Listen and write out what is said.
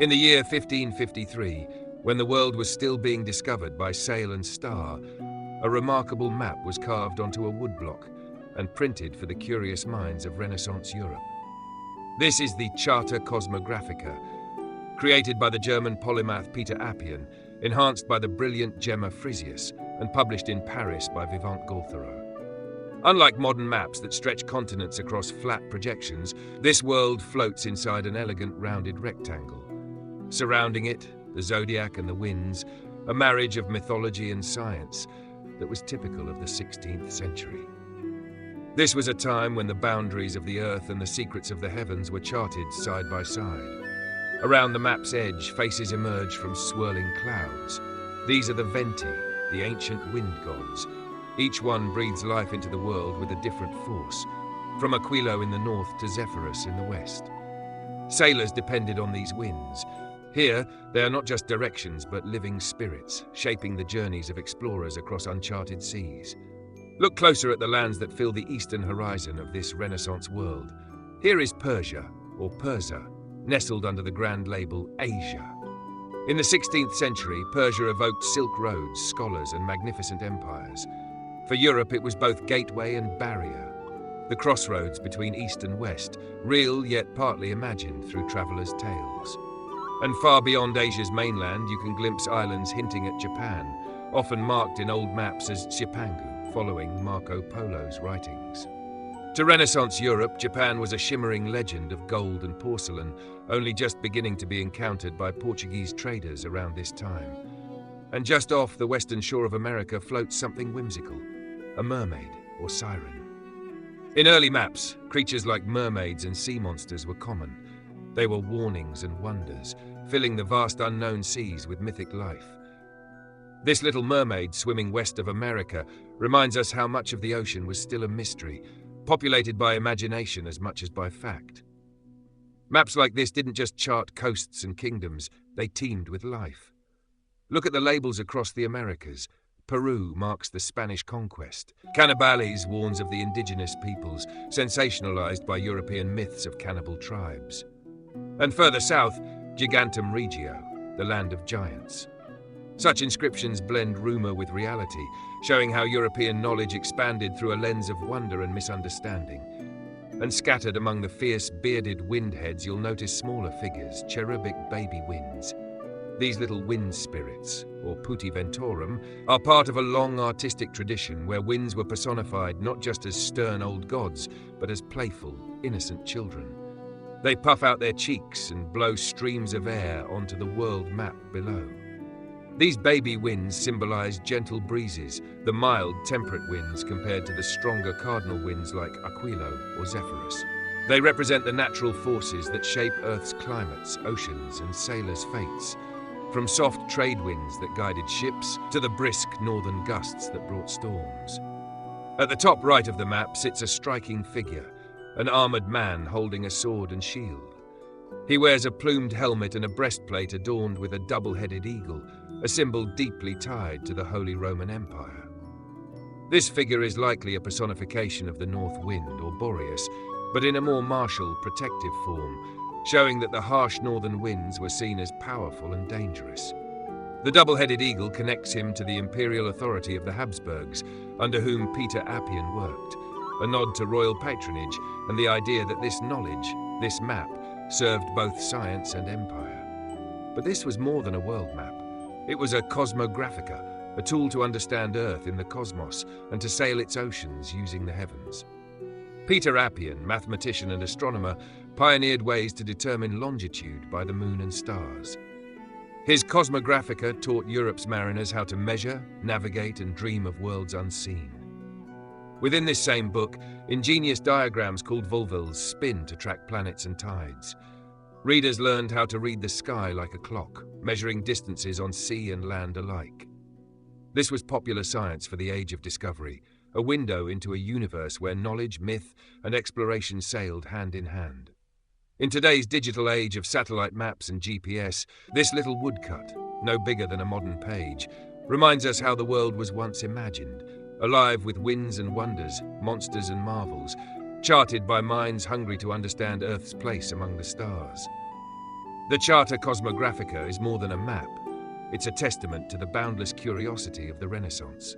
In the year 1553, when the world was still being discovered by sail and star, a remarkable map was carved onto a woodblock and printed for the curious minds of Renaissance Europe. This is the Charta Cosmographica, created by the German polymath Peter Apian, enhanced by the brilliant Gemma Frisius, and published in Paris by Vivant Gaultherot. Unlike modern maps that stretch continents across flat projections, this world floats inside an elegant rounded rectangle. Surrounding it, the zodiac and the winds, a marriage of mythology and science that was typical of the 16th century. This was a time when the boundaries of the earth and the secrets of the heavens were charted side by side. Around the map's edge, faces emerge from swirling clouds. These are the Venti, the ancient wind gods. Each one breathes life into the world with a different force, from Aquilo in the north to Zephyrus in the west. Sailors depended on these winds. Here, they are not just directions, but living spirits, shaping the journeys of explorers across uncharted seas. Look closer at the lands that fill the eastern horizon of this Renaissance world. Here is Persia, or Persa, nestled under the grand label Asia. In the 16th century, Persia evoked silk roads, scholars, and magnificent empires. For Europe, it was both gateway and barrier, the crossroads between east and west, real yet partly imagined through travelers' tales. And far beyond Asia's mainland, you can glimpse islands hinting at Japan, often marked in old maps as Cipangu, following Marco Polo's writings. To Renaissance Europe, Japan was a shimmering legend of gold and porcelain, only just beginning to be encountered by Portuguese traders around this time. And just off the western shore of America floats something whimsical, a mermaid or siren. In early maps, creatures like mermaids and sea monsters were common. They were warnings and wonders, filling the vast unknown seas with mythic life. This little mermaid swimming west of America reminds us how much of the ocean was still a mystery, populated by imagination as much as by fact. Maps like this didn't just chart coasts and kingdoms, they teemed with life. Look at the labels across the Americas. Peru marks the Spanish conquest. Cannibales warns of the indigenous peoples, sensationalized by European myths of cannibal tribes. And further south, Gigantum Regio, the land of giants. Such inscriptions blend rumor with reality, showing how European knowledge expanded through a lens of wonder and misunderstanding. And scattered among the fierce, bearded wind heads, you'll notice smaller figures, cherubic baby winds. These little wind spirits, or putti ventorum, are part of a long artistic tradition where winds were personified not just as stern old gods, but as playful, innocent children. They puff out their cheeks and blow streams of air onto the world map below. These baby winds symbolize gentle breezes, the mild, temperate winds compared to the stronger cardinal winds like Aquilo or Zephyrus. They represent the natural forces that shape Earth's climates, oceans, and sailors' fates, from soft trade winds that guided ships to the brisk northern gusts that brought storms. At the top right of the map sits a striking figure, an armored man holding a sword and shield. He wears a plumed helmet and a breastplate adorned with a double-headed eagle, a symbol deeply tied to the Holy Roman Empire. This figure is likely a personification of the North Wind, or Boreas, but in a more martial, protective form, showing that the harsh northern winds were seen as powerful and dangerous. The double-headed eagle connects him to the imperial authority of the Habsburgs, under whom Peter Apian worked, a nod to royal patronage and the idea that this knowledge, this map, served both science and empire. But this was more than a world map. It was a cosmographica, a tool to understand Earth in the cosmos and to sail its oceans using the heavens. Peter Apian, mathematician and astronomer, pioneered ways to determine longitude by the moon and stars. His Cosmographica taught Europe's mariners how to measure, navigate, and dream of worlds unseen. Within this same book, ingenious diagrams called volvels spin to track planets and tides. Readers learned how to read the sky like a clock, measuring distances on sea and land alike. This was popular science for the Age of Discovery, a window into a universe where knowledge, myth, and exploration sailed hand in hand. In today's digital age of satellite maps and GPS, this little woodcut, no bigger than a modern page, reminds us how the world was once imagined, alive with winds and wonders, monsters and marvels, charted by minds hungry to understand Earth's place among the stars. The Charta Cosmographica is more than a map. It's a testament to the boundless curiosity of the Renaissance.